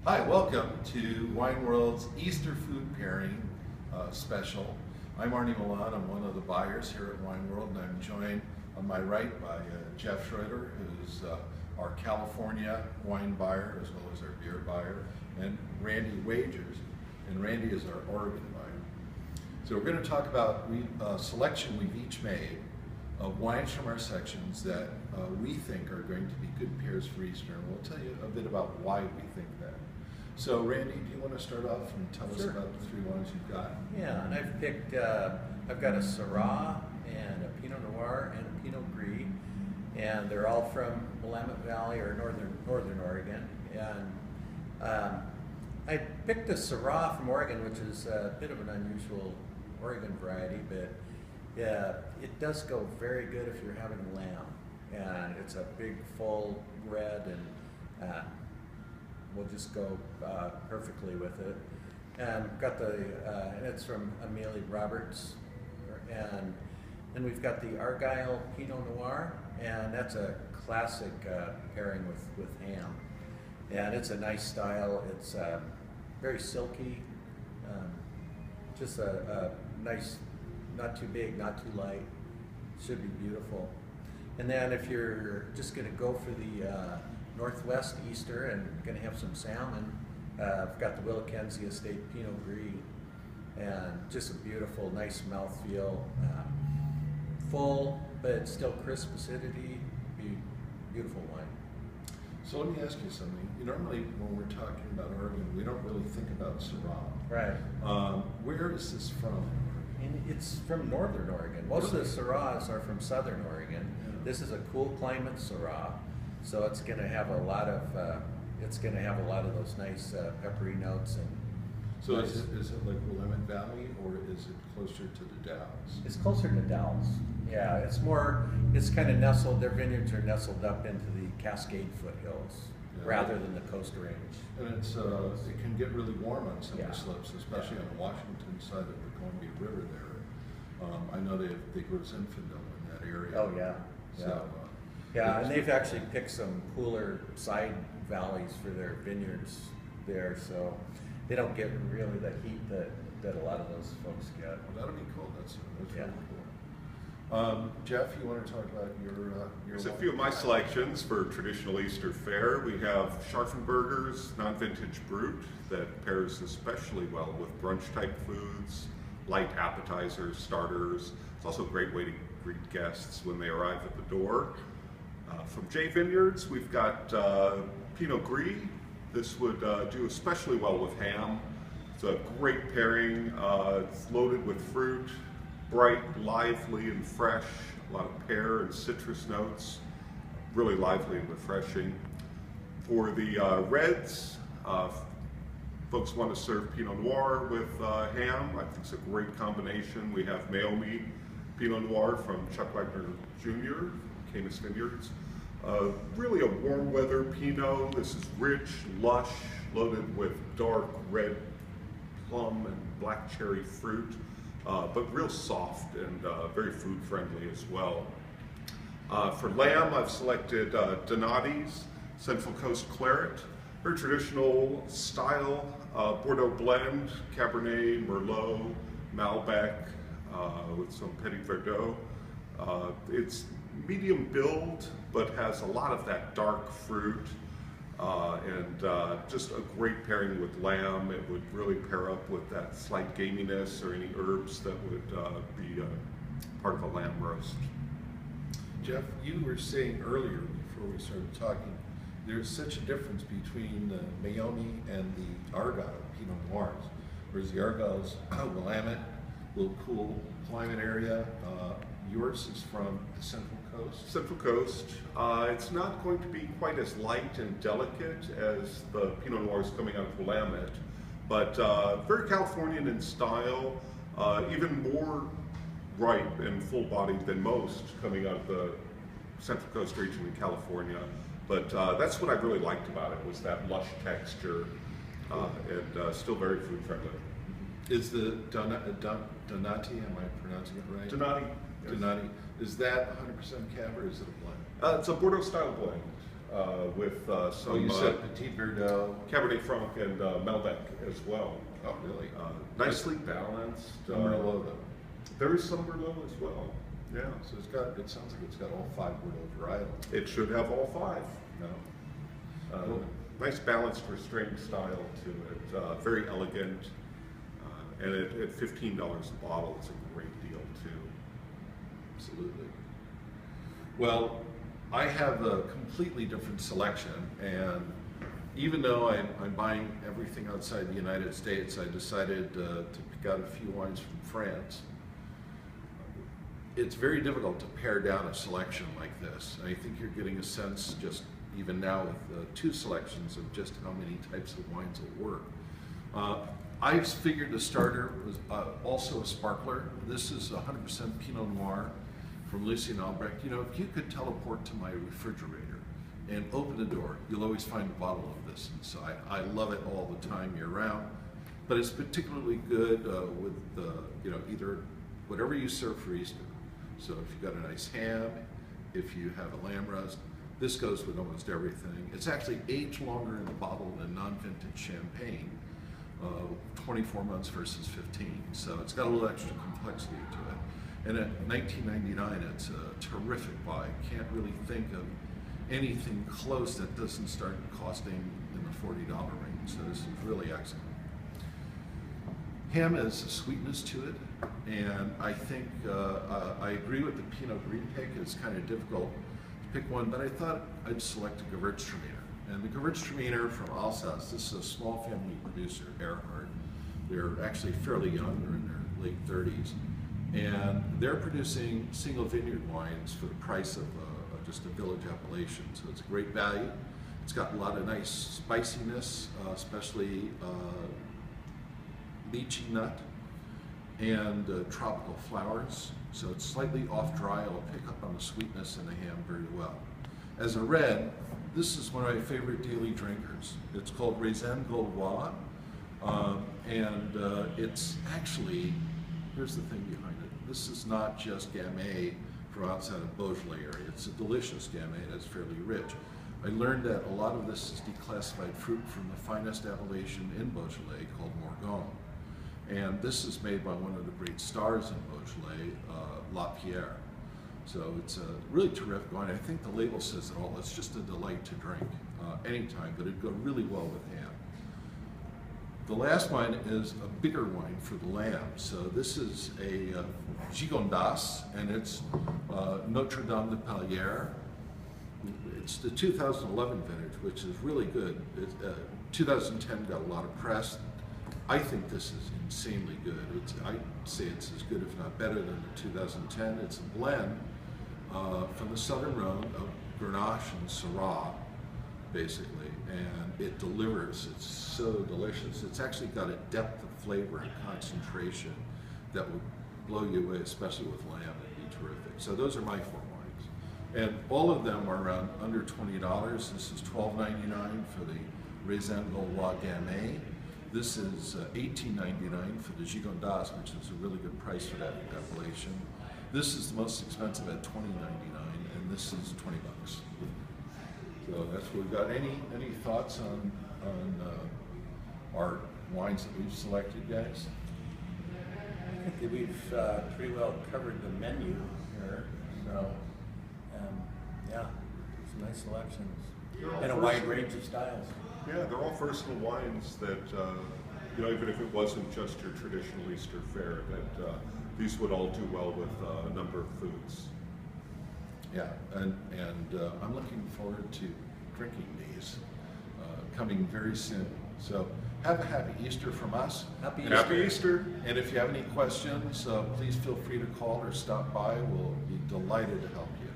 Hi, welcome to Wine World's Easter food pairing special. I'm Arnie Milan. I'm one of the buyers here at Wine World, and I'm joined on my right by Geoff Schroeder, who's our California wine buyer as well as our beer buyer, and Randy Wagers, and Randy is our Oregon buyer. So we're going to talk about a selection we've each made of wines from our sections that we think are going to be good pairs for Easter, and we'll tell you a bit about why we think that. So Randy, do you want to start off and tell us about the three wines you've got? Yeah, and I've picked, I've got a Syrah and a Pinot Noir and a Pinot Gris, and they're all from Willamette Valley or northern Oregon. And I picked a Syrah from Oregon, which is a bit of an unusual Oregon variety, but yeah, it does go very good if you're having lamb. And it's a big, full red, and we'll just go perfectly with it. And got the, and it's from Amelie Roberts, and then we've got the Argyle Pinot Noir, and that's a classic pairing with ham. And it's a nice style. It's very silky, just a nice, not too big, not too light. Should be beautiful. And then if you're just going to go for the Northwest Easter and going to have some salmon, I've got the Willackenzie Estate Pinot Gris, and just a beautiful, nice mouthfeel, full but still crisp acidity. Beautiful wine. So let me ask you something. Normally when we're talking about Oregon, we don't really think about Syrah. Right. Where is this from? And it's from northern Oregon. Most of the Syrahs are from southern Oregon. Yeah. This is a cool climate Syrah, so it's going to have a lot of those nice peppery notes. And so nice. Is it like Willamette Valley, or is it closer to the Dalles? It's closer to Dalles. Yeah, it's kind of nestled. Their vineyards are nestled up into the Cascade foothills, rather than the Coast Range. And it can get really warm on some of the slopes, especially on the Washington side of the Columbia River there. I know they grow Zinfandel in that area. Oh yeah. So, and they've actually picked some cooler side valleys for their vineyards there, so they don't get really the heat that a lot of those folks get. Well, that'll be cool. That's yeah. really cool. Geoff, you want to talk about your Here's a few of my selections for traditional Easter fare. We have Scharfenberger's non-vintage brut that pairs especially well with brunch-type foods, light appetizers, starters. It's also a great way to greet guests when they arrive at the door. From J Vineyards, we've got Pinot Gris. This would do especially well with ham. It's a great pairing. It's loaded with fruit, bright, lively, and fresh. A lot of pear and citrus notes. Really lively and refreshing. For the reds, folks want to serve Pinot Noir with ham. I think it's a great combination. We have Mayomi Pinot Noir from Chuck Wagner Jr., Canis Vineyards. Really a warm weather Pinot. This is rich, lush, loaded with dark red plum and black cherry fruit, but real soft and very food friendly as well. For lamb, I've selected Donati's Central Coast Claret. Very traditional style, Bordeaux blend, Cabernet, Merlot, Malbec, with some Petit Verdot. It's medium build, but has a lot of that dark fruit, and just a great pairing with lamb. It would really pair up with that slight gaminess or any herbs that would be part of a lamb roast. Geoff, you were saying earlier before we started talking, there's such a difference between the Mayomi and the Argyle Pinot Noirs, whereas the Argyle's Willamette, a little cool climate area. Yours is from the Central Coast? Central Coast. It's not going to be quite as light and delicate as the Pinot Noirs coming out of Willamette, but very Californian in style, even more ripe and full-bodied than most coming out of the Central Coast region in California. But that's what I really liked about it, was that lush texture, and still very food friendly. Is the Donati, am I pronouncing it right? Donati. Donati. Is that 100% cab or is it a blend? It's a Bordeaux style blend. with So some you said Petit Verdot. Cabernet Franc and Malbec as well. Oh, really? Nicely balanced. No Merlot though. There is some Merlot as well. Yeah. So it's got. It sounds like it's got all 5 Merlot varietals. It should have all 5. No. Cool. Nice balanced restrained style to it. Very elegant. And at $15 a bottle, it's a great deal too. Absolutely. Well, I have a completely different selection, and even though I'm buying everything outside the United States, I decided to pick out a few wines from France. It's very difficult to pare down a selection like this. I think you're getting a sense just even now with 2 selections of just how many types of wines will work. I figured the starter was also a sparkler. This is 100% Pinot Noir from Lucien Albrecht. You know, if you could teleport to my refrigerator and open the door, you'll always find a bottle of this inside. I love it all the time year round, but it's particularly good with you know, either whatever you serve for Easter. So if you've got a nice ham, if you have a lamb roast, this goes with almost everything. It's actually aged longer in the bottle than non-vintage champagne, 24 months versus 15. So it's got a little extra complexity to it. And at $19.99, it's a terrific buy. Can't really think of anything close that doesn't start costing in the $40 range. So this is really excellent. Ham has a sweetness to it, and I think I agree with the Pinot Gris pick. It's kind of difficult to pick one, but I thought I'd select a Gewürztraminer. And the Gewürztraminer from Alsace, this is a small family producer, Erhard. They're actually fairly young, they're in their late 30s. And they're producing single vineyard wines for the price of just a village appellation. So it's a great value. It's got a lot of nice spiciness, especially lychee nut and tropical flowers. So it's slightly off dry. It'll pick up on the sweetness in the ham very well. As a red, this is one of my favorite daily drinkers. It's called Raisin Gaulois. It's actually, here's the thing behind it. This is not just Gamay from outside of Beaujolais area. It's a delicious Gamay that's fairly rich. I learned that a lot of this is declassified fruit from the finest appellation in Beaujolais called Morgon. And this is made by one of the great stars in Beaujolais, Lapierre. So it's a really terrific wine. I think the label says it all. It's just a delight to drink anytime, but it'd go really well with ham. The last wine is a bigger wine for the lamb. So this is a Gigondas, and it's Notre Dame de Palière. It's the 2011 vintage, which is really good. 2010 got a lot of press. I think this is insanely good. I'd say it's as good, if not better, than the 2010. It's a blend from the Southern Rhone of Grenache and Syrah, basically, and it delivers. It's so delicious. It's actually got a depth of flavor and concentration that would blow you away, especially with lamb. It'd be terrific. So those are my 4 wines, and all of them are around under $20. This is $12.99 for the Raisin Gaulois Gamay. This is $18.99 for the Gigondas, which is a really good price for that appellation. This is the most expensive at $20.99, and this is $20. So that's what we've got. Any thoughts on our wines that we've selected, guys? I think that we've pretty well covered the menu here. So, yeah, some nice selections and a wide range of styles. Yeah, they're all versatile wines that, you know, even if it wasn't just your traditional Easter fare, that these would all do well with a number of foods. Yeah, and I'm looking forward to drinking these coming very soon. So have a happy Easter from us. Happy Easter. Happy Easter. And if you have any questions, please feel free to call or stop by. We'll be delighted to help you.